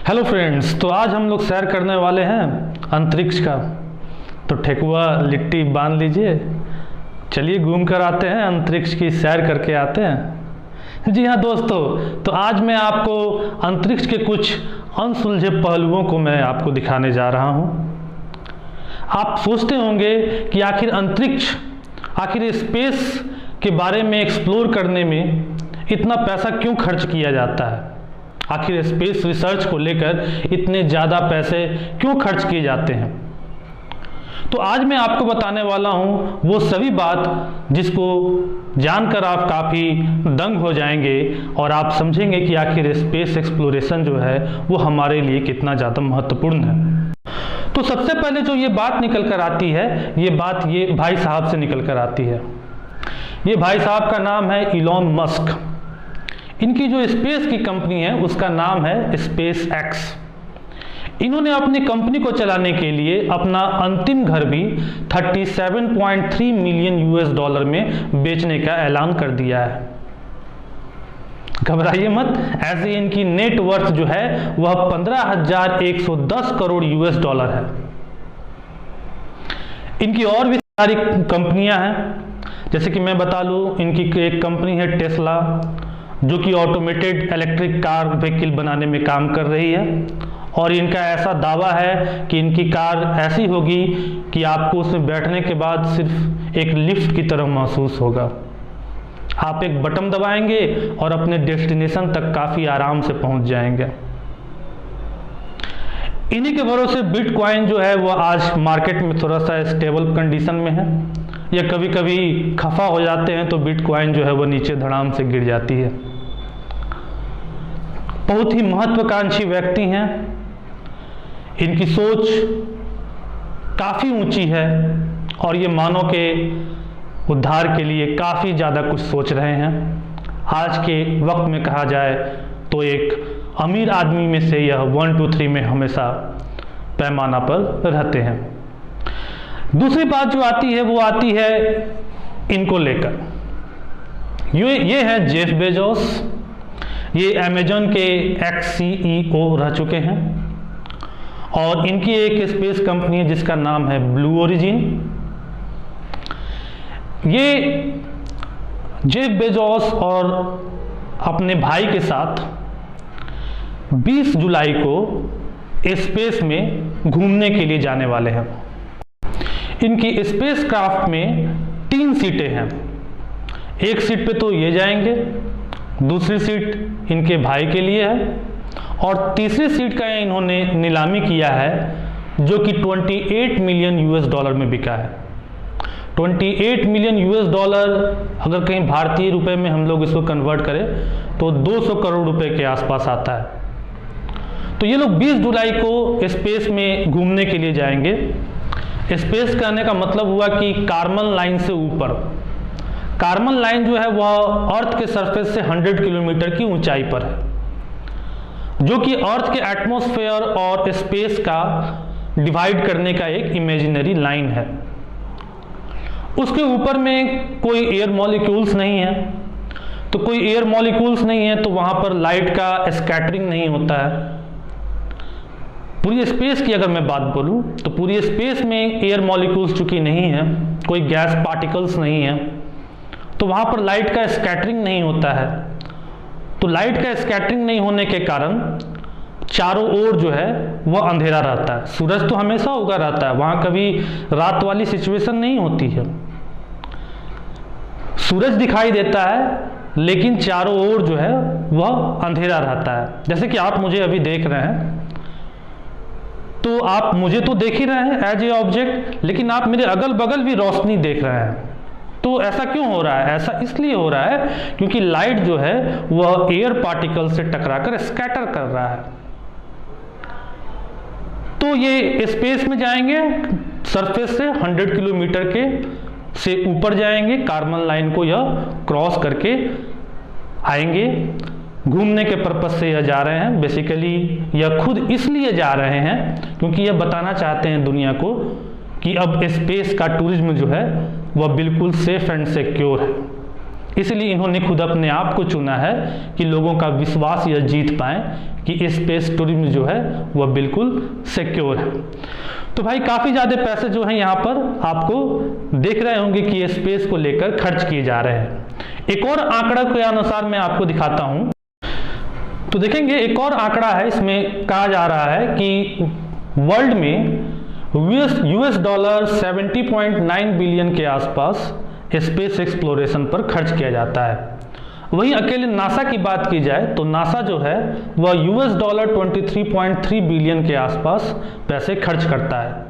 Hello friends, तो आज हम लोग सैर करने वाले हैं अंतरिक्ष का। तो ठेकुआ लिट्टी बांध लीजिए, चलिए घूम कर आते हैं, अंतरिक्ष की सैर करके आते हैं। जी हाँ दोस्तों, तो आज मैं आपको अंतरिक्ष के कुछ अनसुलझे पहलुओं को मैं आपको दिखाने जा रहा हूँ। आप सोचते होंगे कि आखिर स्पेस के बारे में एक्सप्लोर करने में इतना पैसा क्यों खर्च किया जाता है, आखिर स्पेस रिसर्च को लेकर इतने ज़्यादा पैसे क्यों खर्च किए जाते हैं। तो आज मैं आपको बताने वाला हूँ वो सभी बात जिसको जानकर आप काफ़ी दंग हो जाएंगे और आप समझेंगे कि आखिर स्पेस एक्सप्लोरेशन जो है वो हमारे लिए कितना ज़्यादा महत्वपूर्ण है। तो सबसे पहले जो ये बात निकल कर आती है, ये भाई साहब से निकल कर आती है। ये भाई साहब का नाम है इलॉन मस्क। इनकी जो स्पेस की कंपनी है उसका नाम है स्पेस एक्स। इन्होंने अपनी कंपनी को चलाने के लिए अपना अंतिम घर भी 37.3 मिलियन यूएस डॉलर में बेचने का ऐलान कर दिया है। घबराइए मत, ऐसे इनकी नेट वर्थ जो है वह 15,110 करोड़ यूएस डॉलर है। इनकी और भी सारी कंपनियां हैं, जैसे कि मैं बता लूं, इनकी एक कंपनी है टेस्ला, जो कि ऑटोमेटेड इलेक्ट्रिक कार व्हीकल बनाने में काम कर रही है। और इनका ऐसा दावा है कि इनकी कार ऐसी होगी कि आपको उसमें बैठने के बाद सिर्फ एक लिफ्ट की तरह महसूस होगा। आप एक बटन दबाएंगे और अपने डेस्टिनेशन तक काफ़ी आराम से पहुंच जाएंगे। इन्हीं के भरोसे बिटकॉइन जो है वो आज मार्केट में थोड़ा सा स्टेबल कंडीशन में है, या कभी कभी खफा हो जाते हैं तो बिटकॉइन जो है वो नीचे धड़ाम से गिर जाती है। बहुत ही महत्वाकांक्षी व्यक्ति हैं, इनकी सोच काफ़ी ऊंची है और ये मानव के उद्धार के लिए काफ़ी ज़्यादा कुछ सोच रहे हैं। आज के वक्त में कहा जाए तो एक अमीर आदमी में से यह 1 2 3 में हमेशा पैमाना पर रहते हैं। दूसरी बात जो आती है वो आती है इनको लेकर। ये है जेफ बेजोस। ये अमेजन के एक्स CEO रह चुके हैं और इनकी एक स्पेस कंपनी है जिसका नाम है ब्लू ओरिजिन। ये जेफ बेजोस और अपने भाई के साथ 20 जुलाई को स्पेस में घूमने के लिए जाने वाले हैं। इनकी स्पेस क्राफ्ट में 3 सीटें हैं। एक सीट पे तो ये जाएंगे, दूसरी सीट इनके भाई के लिए है और तीसरी सीट का इन्होंने नीलामी किया है जो कि 28 मिलियन यूएस डॉलर में बिका है। 28 मिलियन यूएस डॉलर अगर कहीं भारतीय रुपए में हम लोग इसको कन्वर्ट करें तो 200 करोड़ रुपए के आसपास आता है। तो ये लोग 20 जुलाई को स्पेस में घूमने के लिए जाएंगे। स्पेस कहने का मतलब हुआ कि कार्बन लाइन से ऊपर। कार्बन लाइन जो है वह अर्थ के सरफेस से 100 किलोमीटर की ऊंचाई पर है, जो कि अर्थ के एटमॉस्फेयर और स्पेस का डिवाइड करने का एक इमेजिनरी लाइन है। उसके ऊपर में कोई एयर मॉलिक्यूल्स नहीं है, तो कोई एयर मॉलिक्यूल्स नहीं है तो वहां पर लाइट का स्कैटरिंग नहीं होता है। पूरी स्पेस की अगर मैं बात बोलूं तो पूरी स्पेस में एयर मॉलिक्यूल्स चूंकि नहीं है, कोई गैस पार्टिकल्स नहीं है, तो वहां पर लाइट का स्कैटरिंग नहीं होता है। तो लाइट का स्कैटरिंग नहीं होने के कारण चारों ओर जो है वह अंधेरा रहता है। सूरज तो हमेशा उगा रहता है, वहां कभी रात वाली सिचुएशन नहीं होती है। सूरज दिखाई देता है लेकिन चारों ओर जो है वह अंधेरा रहता है। जैसे कि आप मुझे अभी देख रहे हैं, तो आप मुझे तो देख ही रहे हैं एज ए ऑब्जेक्ट, लेकिन आप मेरे अगल बगल भी रोशनी देख रहे हैं। तो ऐसा क्यों हो रहा है? ऐसा इसलिए हो रहा है क्योंकि लाइट जो है वह एयर पार्टिकल से टकराकर स्कैटर कर रहा है। तो ये स्पेस में जाएंगे, सरफेस से 100 किलोमीटर के से ऊपर जाएंगे, कार्बन लाइन को यह क्रॉस करके आएंगे। घूमने के पर्पज से यह जा रहे हैं। बेसिकली यह खुद इसलिए जा रहे हैं क्योंकि यह बताना चाहते हैं दुनिया को कि अब स्पेस का टूरिज्म जो है वह बिल्कुल सेफ एंड सिक्योर है। इसलिए इन्होंने खुद अपने आप को चुना है कि लोगों का विश्वास यह जीत पाएं कि स्पेस टूरिज्म जो है वह बिल्कुल सिक्योर है। तो भाई काफ़ी ज़्यादा पैसे जो हैं यहाँ पर आपको देख रहे होंगे कि स्पेस को लेकर खर्च किए जा रहे हैं। एक और आंकड़ा के अनुसार मैं आपको दिखाता हूँ। तो देखेंगे एक और आंकड़ा है, इसमें कहा जा रहा है कि वर्ल्ड में US डॉलर 70.9 बिलियन के आसपास स्पेस एक्सप्लोरेशन पर खर्च किया जाता है। वहीं अकेले नासा की बात की जाए तो नासा जो है वह US डॉलर 23.3 बिलियन के आसपास पैसे खर्च करता है।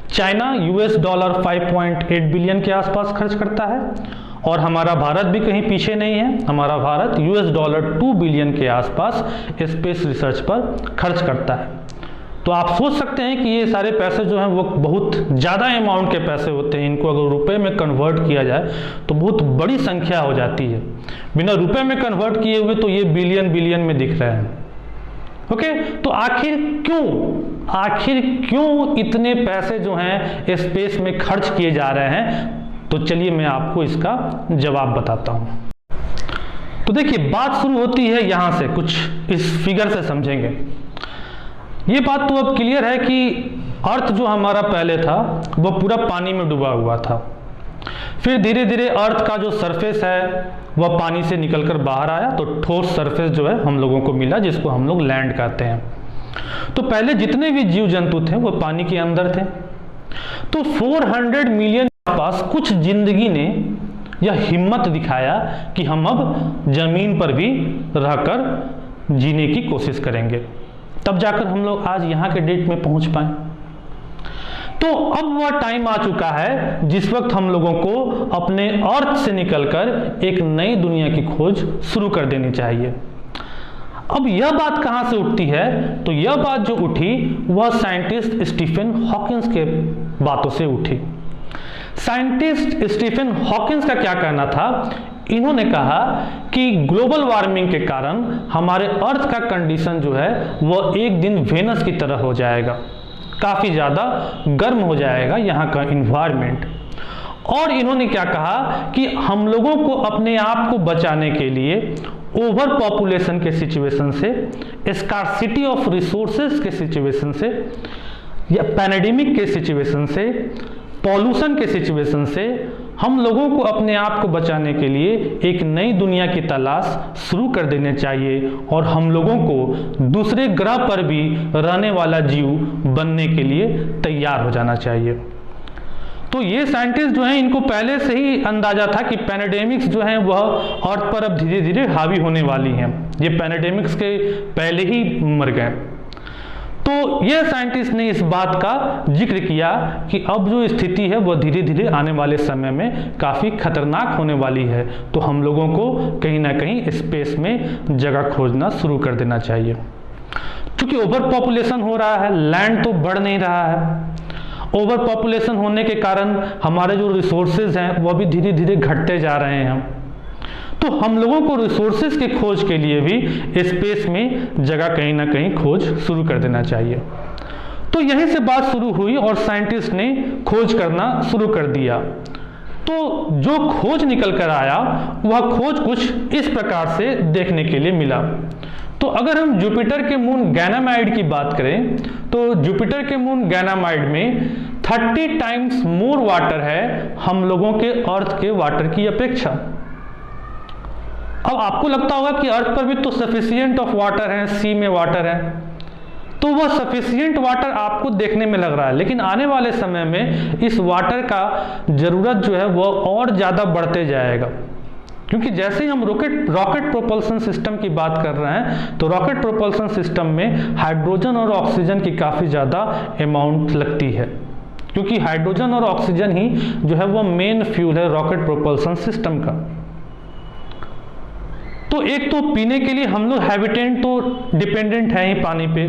चाइना US डॉलर 5.8 बिलियन के आसपास खर्च करता है और हमारा भारत भी कहीं पीछे नहीं है। हमारा भारत US डॉलर 2 बिलियन के आसपास स्पेस रिसर्च पर खर्च करता है। तो आप सोच सकते हैं कि ये सारे पैसे जो हैं वो बहुत ज़्यादा अमाउंट के पैसे होते हैं। इनको अगर रुपए में कन्वर्ट किया जाए तो बहुत बड़ी संख्या हो जाती है। बिना रुपए में कन्वर्ट किए हुए तो ये बिलियन में दिख रहे हैं। ओके, तो आखिर क्यों इतने पैसे जो हैं स्पेस में खर्च किए जा रहे हैं? तो चलिए मैं आपको इसका जवाब बताता हूँ। तो देखिए, बात शुरू होती है यहाँ से, कुछ इस फिगर से समझेंगे। ये बात तो अब क्लियर है कि अर्थ जो हमारा पहले था वह पूरा पानी में डूबा हुआ था। फिर धीरे धीरे अर्थ का जो सरफेस है वह पानी से निकलकर बाहर आया, तो ठोस सरफेस जो है हम लोगों को मिला, जिसको हम लोग लैंड कहते हैं। तो पहले जितने भी जीव जंतु थे वो पानी के अंदर थे। तो 400 मिलियन के आसपास कुछ जिंदगी ने यह हिम्मत दिखाया कि हम अब जमीन पर भी रहकर जीने की कोशिश करेंगे, तब जाकर हम लोग आज यहाँ के डेट में पहुंच पाए। तो अब वह टाइम आ चुका है जिस वक्त हम लोगों को अपने अर्थ से निकलकर एक नई दुनिया की खोज शुरू कर देनी चाहिए। अब यह बात कहां से उठती है? तो यह बात जो उठी वह साइंटिस्ट स्टीफन हॉकिंस के बातों से उठी। साइंटिस्ट स्टीफन हॉकिंस का क्या कहना था? इन्होंने कहा कि ग्लोबल वार्मिंग के कारण हमारे अर्थ का कंडीशन जो है वह एक दिन वेनस की तरह हो जाएगा, काफ़ी ज़्यादा गर्म हो जाएगा यहाँ का इन्वायरमेंट। और इन्होंने क्या कहा कि हम लोगों को अपने आप को बचाने के लिए ओवर पॉपुलेशन के सिचुएशन से, स्कार्सिटी ऑफ रिसोर्सेज के सिचुएशन से, या पैंडेमिक के सिचुएशन से, पॉल्यूशन के सिचुएशन से हम लोगों को अपने आप को बचाने के लिए एक नई दुनिया की तलाश शुरू कर देने चाहिए और हम लोगों को दूसरे ग्रह पर भी रहने वाला जीव बनने के लिए तैयार हो जाना चाहिए। तो ये साइंटिस्ट जो हैं इनको पहले से ही अंदाजा था कि पैंडेमिक्स जो हैं वह अर्थ पर अब धीरे धीरे हावी होने वाली हैं। ये पैंडेमिक्स के पहले ही मर गए। तो यह साइंटिस्ट ने इस बात का जिक्र किया कि अब जो स्थिति है वह धीरे धीरे आने वाले समय में काफ़ी खतरनाक होने वाली है, तो हम लोगों को कहीं ना कहीं स्पेस में जगह खोजना शुरू कर देना चाहिए। क्योंकि ओवर पॉपुलेशन हो रहा है, लैंड तो बढ़ नहीं रहा है। ओवर पॉपुलेशन होने के कारण हमारे जो रिसोर्सेज हैं वह भी धीरे धीरे घटते जा रहे हैं। तो हम लोगों को रिसोर्सेज की खोज के लिए भी स्पेस में जगह कहीं ना कहीं खोज शुरू कर देना चाहिए। तो यहीं से बात शुरू हुई और साइंटिस्ट ने खोज करना शुरू कर दिया। तो जो खोज निकल कर आया वह खोज कुछ इस प्रकार से देखने के लिए मिला। तो अगर हम जुपिटर के मून गैनामाइड की बात करें तो जुपिटर के मून गैनामाइड में 30 टाइम्स मोर वाटर है हम लोगों के अर्थ के वाटर की अपेक्षा। अब आपको लगता होगा कि अर्थ पर भी तो सफिशिएंट ऑफ वाटर है, सी में वाटर है, तो वह सफिशिएंट वाटर आपको देखने में लग रहा है, लेकिन आने वाले समय में इस वाटर का जरूरत जो है वह और ज़्यादा बढ़ते जाएगा। क्योंकि जैसे ही हम रॉकेट प्रोपल्सन सिस्टम की बात कर रहे हैं तो रॉकेट प्रोपल्सन सिस्टम में हाइड्रोजन और ऑक्सीजन की काफ़ी ज़्यादा अमाउंट लगती है, क्योंकि हाइड्रोजन और ऑक्सीजन ही जो है वह मेन फ्यूल है रॉकेट प्रोपल्सन सिस्टम का। तो एक तो पीने के लिए हम लोग हैबिटेंट तो डिपेंडेंट है ही पानी पे,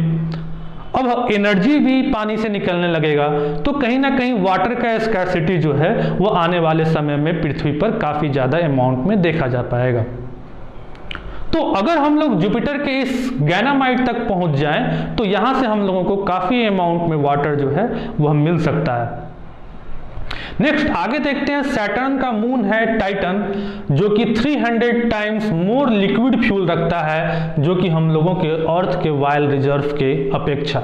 अब एनर्जी भी पानी से निकलने लगेगा, तो कहीं ना कहीं वाटर का स्कैर्सिटी जो है वो आने वाले समय में पृथ्वी पर काफ़ी ज़्यादा अमाउंट में देखा जा पाएगा। तो अगर हम लोग जुपिटर के इस गैनामाइड तक पहुंच जाएं तो यहाँ से हम लोगों को काफ़ी अमाउंट में वाटर जो है वह मिल सकता है। नेक्स्ट आगे देखते हैं, सैटर्न का मून है टाइटन, जो कि 300 टाइम्स मोर लिक्विड फ्यूल रखता है, जो कि हम लोगों के अर्थ के वाइल्ड रिजर्व के अपेक्षा।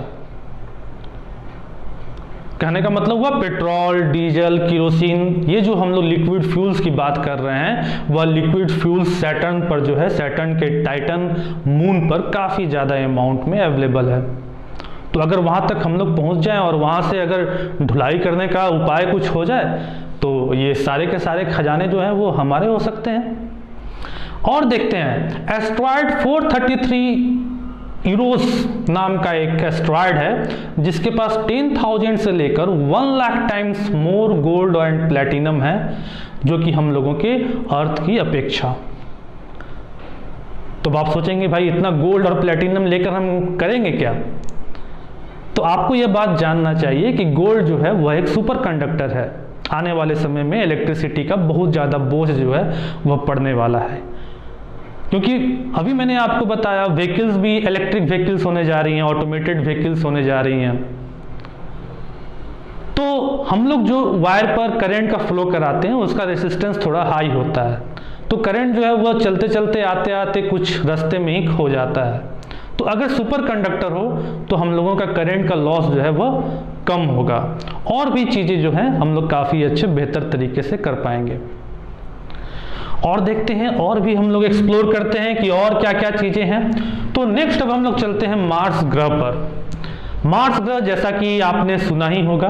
कहने का मतलब हुआ पेट्रोल, डीजल, केरोसिन, ये जो हम लोग लिक्विड फ्यूल्स की बात कर रहे हैं, वह लिक्विड फ्यूल्स सैटर्न पर जो है, सैटर्न के टाइटन मून पर काफ़ी ज़्यादा अमाउंट में अवेलेबल है। तो अगर वहाँ तक हम लोग पहुँच जाएं और वहाँ से अगर ढुलाई करने का उपाय कुछ हो जाए, तो ये सारे के सारे खजाने जो हैं वो हमारे हो सकते हैं। और देखते हैं, एस्ट्रॉयड 433 यूरोस नाम का एक एस्ट्रॉयड है, जिसके पास 10,000 से लेकर 1 lakh times more gold and platinum है, जो कि हम लोगों के अर्थ की अपेक्षा। तो आप सोचेंगे भाई इतना गोल्ड और प्लेटिनम लेकर हम करेंगे क्या? तो आपको यह बात जानना चाहिए कि गोल्ड जो है वह एक सुपर कंडक्टर है। आने वाले समय में इलेक्ट्रिसिटी का बहुत ज़्यादा बोझ जो है वह पड़ने वाला है, क्योंकि अभी मैंने आपको बताया व्हीकल्स भी इलेक्ट्रिक व्हीकल्स होने जा रही हैं, ऑटोमेटेड व्हीकल्स होने जा रही हैं। तो हम लोग जो वायर पर करंट का फ्लो कराते हैं उसका रेसिस्टेंस थोड़ा हाई होता है, तो करंट जो है वह चलते चलते आते आते कुछ रास्ते में ही खो जाता है। तो अगर सुपर कंडक्टर हो तो हम लोगों का करंट का लॉस जो है वह कम होगा, और भी चीज़ें जो हैं हम लोग काफ़ी अच्छे बेहतर तरीके से कर पाएंगे। और देखते हैं, और भी हम लोग एक्सप्लोर करते हैं कि और क्या क्या चीज़ें हैं। तो नेक्स्ट अब हम लोग चलते हैं मार्स ग्रह पर। मार्स ग्रह जैसा कि आपने सुना ही होगा,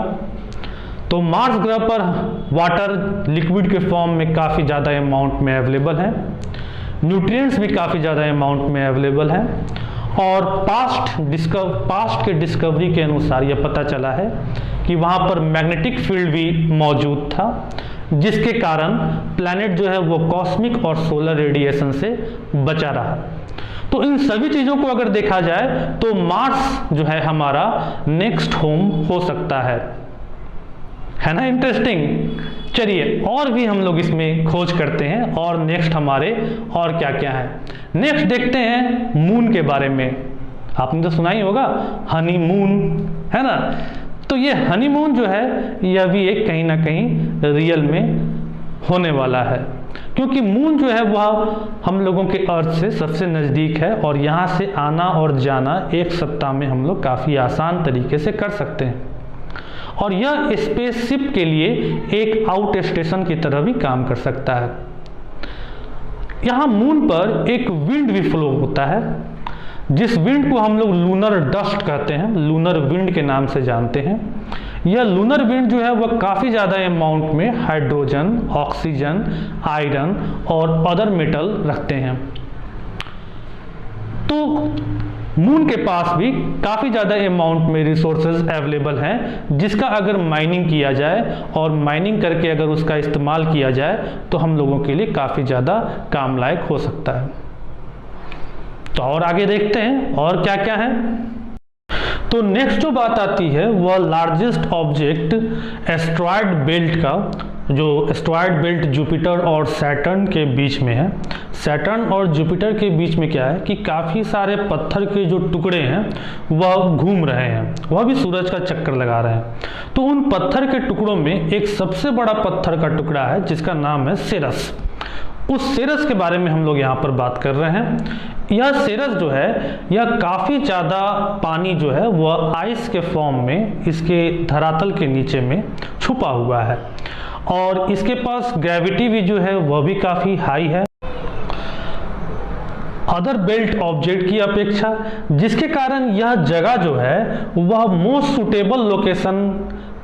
तो मार्स ग्रह पर वाटर लिक्विड के फॉर्म में काफ़ी ज़्यादा अमाउंट में अवेलेबल है, न्यूट्रिएंट्स भी काफ़ी ज़्यादा अमाउंट में अवेलेबल है, और पास्ट के डिस्कवरी के अनुसार यह पता चला है कि वहाँ पर मैग्नेटिक फील्ड भी मौजूद था, जिसके कारण प्लैनेट जो है वो कॉस्मिक और सोलर रेडिएशन से बचा रहा। तो इन सभी चीज़ों को अगर देखा जाए तो मार्स जो है हमारा नेक्स्ट होम हो सकता है ना? इंटरेस्टिंग। चलिए और भी हम लोग इसमें खोज करते हैं, और नेक्स्ट हमारे और क्या क्या है। नेक्स्ट देखते हैं मून के बारे में। आपने तो सुना ही होगा हनीमून, है ना? तो ये हनीमून जो है यह भी एक कहीं ना कहीं रियल में होने वाला है, क्योंकि मून जो है वह हम लोगों के अर्थ से सबसे नज़दीक है, और यहाँ से आना और जाना एक सप्ताह में हम लोग काफ़ी आसान तरीके से कर सकते हैं। और यह स्पेसशिप के लिए एक आउट स्टेशन की तरह भी काम कर सकता है। यहाँ मून पर एक विंड भी फ्लो होता है, जिस विंड को हम लोग लूनर डस्ट कहते हैं, लूनर विंड के नाम से जानते हैं। यह लूनर विंड जो है वह काफ़ी ज़्यादा अमाउंट में हाइड्रोजन, ऑक्सीजन, आयरन और अदर मेटल रखते हैं। तो मून के पास भी काफ़ी ज़्यादा अमाउंट में रिसोर्सेज अवेलेबल हैं, जिसका अगर माइनिंग किया जाए और माइनिंग करके अगर उसका इस्तेमाल किया जाए तो हम लोगों के लिए काफ़ी ज़्यादा काम लायक हो सकता है। तो और आगे देखते हैं और क्या क्या है। तो नेक्स्ट जो बात आती है वह लार्जेस्ट ऑब्जेक्ट एस्ट्रॉयड बेल्ट का, जो एस्ट्रॉयड बेल्ट जुपिटर और सैटर्न के बीच में है। सैटर्न और जुपिटर के बीच में क्या है कि काफ़ी सारे पत्थर के जो टुकड़े हैं वह घूम रहे हैं, वह भी सूरज का चक्कर लगा रहे हैं। तो उन पत्थर के टुकड़ों में एक सबसे बड़ा पत्थर का टुकड़ा है जिसका नाम है सेरस। उस सेरस के बारे में हम लोग यहाँ पर बात कर रहे हैं। यह सेरस जो है यह काफ़ी ज़्यादा पानी जो है वह आइस के फॉर्म में इसके धरातल के नीचे में छुपा हुआ है, और इसके पास ग्रेविटी भी जो है वह भी काफ़ी हाई है अदर बेल्ट ऑब्जेक्ट की अपेक्षा, जिसके कारण यह जगह जो है वह मोस्ट सुटेबल लोकेशन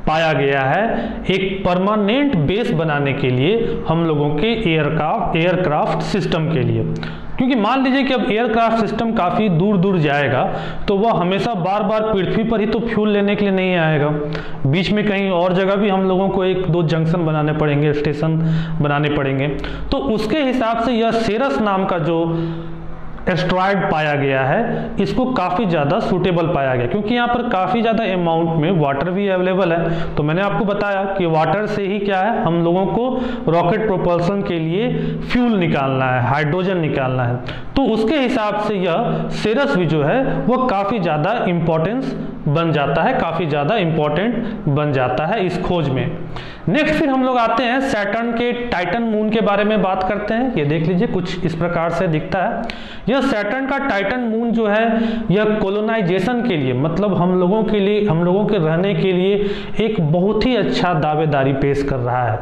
पाया गया है एक परमानेंट बेस बनाने के लिए हम लोगों के एयरक्राफ्ट सिस्टम के लिए। क्योंकि मान लीजिए कि अब एयरक्राफ्ट सिस्टम काफ़ी दूर दूर जाएगा तो वह हमेशा बार बार पृथ्वी पर ही तो फ्यूल लेने के लिए नहीं आएगा, बीच में कहीं और जगह भी हम लोगों को एक दो जंक्शन बनाने पड़ेंगे, स्टेशन बनाने पड़ेंगे। तो उसके हिसाब से यह सेरस नाम का जो एस्ट्रॉयड पाया गया है इसको काफ़ी ज़्यादा सूटेबल पाया गया, क्योंकि यहाँ पर काफ़ी ज़्यादा अमाउंट में वाटर भी अवेलेबल है। तो मैंने आपको बताया कि वाटर से ही क्या है हम लोगों को रॉकेट प्रोपल्सन के लिए फ्यूल निकालना है, हाइड्रोजन निकालना है। तो उसके हिसाब से यह सेरस भी जो है वह काफ़ी ज़्यादा इम्पोर्टेंस बन जाता है, काफ़ी ज़्यादा इम्पोर्टेंट बन जाता है इस खोज में। नेक्स्ट फिर हम लोग आते हैं सैटर्न के टाइटन मून के बारे में बात करते हैं। ये देख लीजिए कुछ इस प्रकार से दिखता है। यह सैटर्न का टाइटन मून जो है यह कोलोनाइजेशन के लिए, मतलब हम लोगों के लिए, हम लोगों के रहने के लिए एक बहुत ही अच्छा दावेदारी पेश कर रहा है,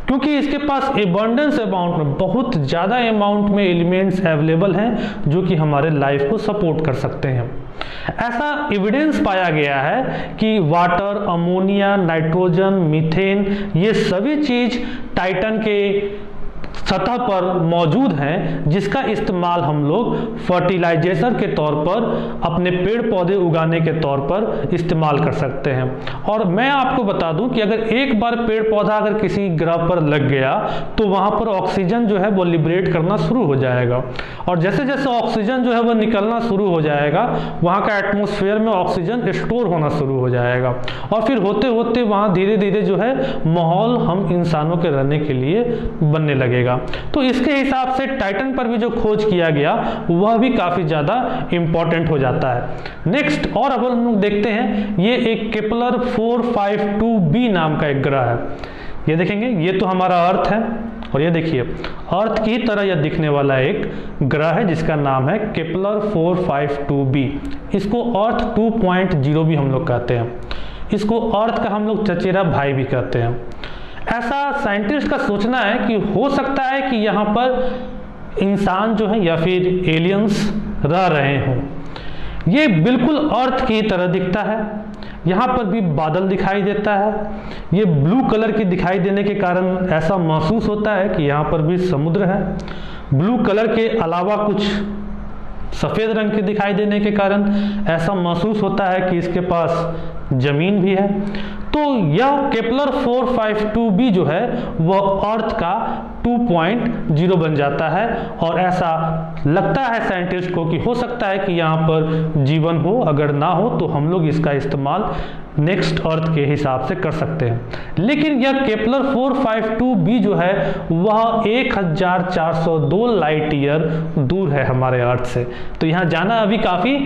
क्योंकि इसके पास एबंडेंस अमाउंट में, बहुत ज़्यादा अमाउंट में एलिमेंट्स अवेलेबल हैं जो कि हमारे लाइफ को सपोर्ट कर सकते हैं। ऐसा एविडेंस पाया गया है कि वाटर, अमोनिया, नाइट्रोजन, मीथेन, ये सभी चीज टाइटन के सतह पर मौजूद हैं, जिसका इस्तेमाल हम लोग फर्टिलाइजेशन के तौर पर, अपने पेड़ पौधे उगाने के तौर पर इस्तेमाल कर सकते हैं। और मैं आपको बता दूं कि अगर एक बार पेड़ पौधा अगर किसी ग्रह पर लग गया तो वहां पर ऑक्सीजन जो है वो लिबरेट करना शुरू हो जाएगा, और जैसे जैसे ऑक्सीजन जो है वो निकलना शुरू हो जाएगा, वहां का एटमॉस्फेयर में ऑक्सीजन स्टोर होना शुरू हो जाएगा, और फिर होते होते वहां धीरे धीरे जो है माहौल हम इंसानों के रहने के लिए बनने लगेगा। तो इसके हिसाब से टाइटन पर भी जो खोज किया गया वह भी काफी ज्यादा इंपॉर्टेंट हो जाता है। नेक्स्ट और अब हम लोग देखते हैं, ये एक केपलर 452b नाम का एक ग्रह है। ये देखेंगे, ये तो हमारा अर्थ है, और ये देखिए अर्थ की तरह यह दिखने वाला एक ग्रह है जिसका नाम है केपलर 452b। इसको अर्थ 2.0 भी हम लोग कहते हैं। इसको अर्थ का हम लोग चचेरा भाई भी कहते हैं। ऐसा साइंटिस्ट का सोचना है कि हो सकता है कि यहाँ पर इंसान जो है या फिर एलियंस रह रहे हों। ये बिल्कुल अर्थ की तरह दिखता है। यहाँ पर भी बादल दिखाई देता है। ये ब्लू कलर की दिखाई देने के कारण ऐसा महसूस होता है कि यहाँ पर भी समुद्र है। ब्लू कलर के अलावा कुछ सफ़ेद रंग के दिखाई देने के कारण ऐसा महसूस होता है कि इसके पास जमीन भी है। तो यह केपलर 452b जो है वह अर्थ का 2.0 बन जाता है, और ऐसा लगता है साइंटिस्ट को कि हो सकता है कि यहाँ पर जीवन हो, अगर ना हो तो हम लोग इसका इस्तेमाल नेक्स्ट अर्थ के हिसाब से कर सकते हैं। लेकिन यह केपलर 452b जो है वह 1402 लाइट ईयर दूर है हमारे अर्थ से। तो यहाँ जाना अभी काफ़ी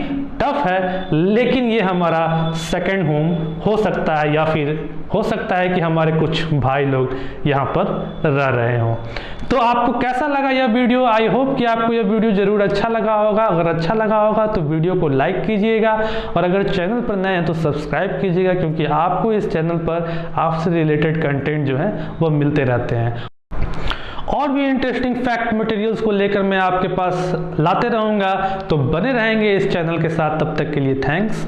टफ है, लेकिन ये हमारा सेकंड होम हो सकता है, या फिर हो सकता है कि हमारे कुछ भाई लोग यहाँ पर रह रहे हों। तो आपको कैसा लगा यह वीडियो? आई होप कि आपको यह वीडियो जरूर अच्छा लगा होगा। अगर अच्छा लगा होगा तो वीडियो को लाइक कीजिएगा, और अगर चैनल पर नए हैं तो सब्सक्राइब कीजिएगा, क्योंकि आपको इस चैनल पर आपसे रिलेटेड कंटेंट जो है वो मिलते रहते हैं। और भी इंटरेस्टिंग फैक्ट मटेरियल्स को लेकर मैं आपके पास लाते रहूँगा, तो बने रहेंगे इस चैनल के साथ। तब तक के लिए थैंक्स।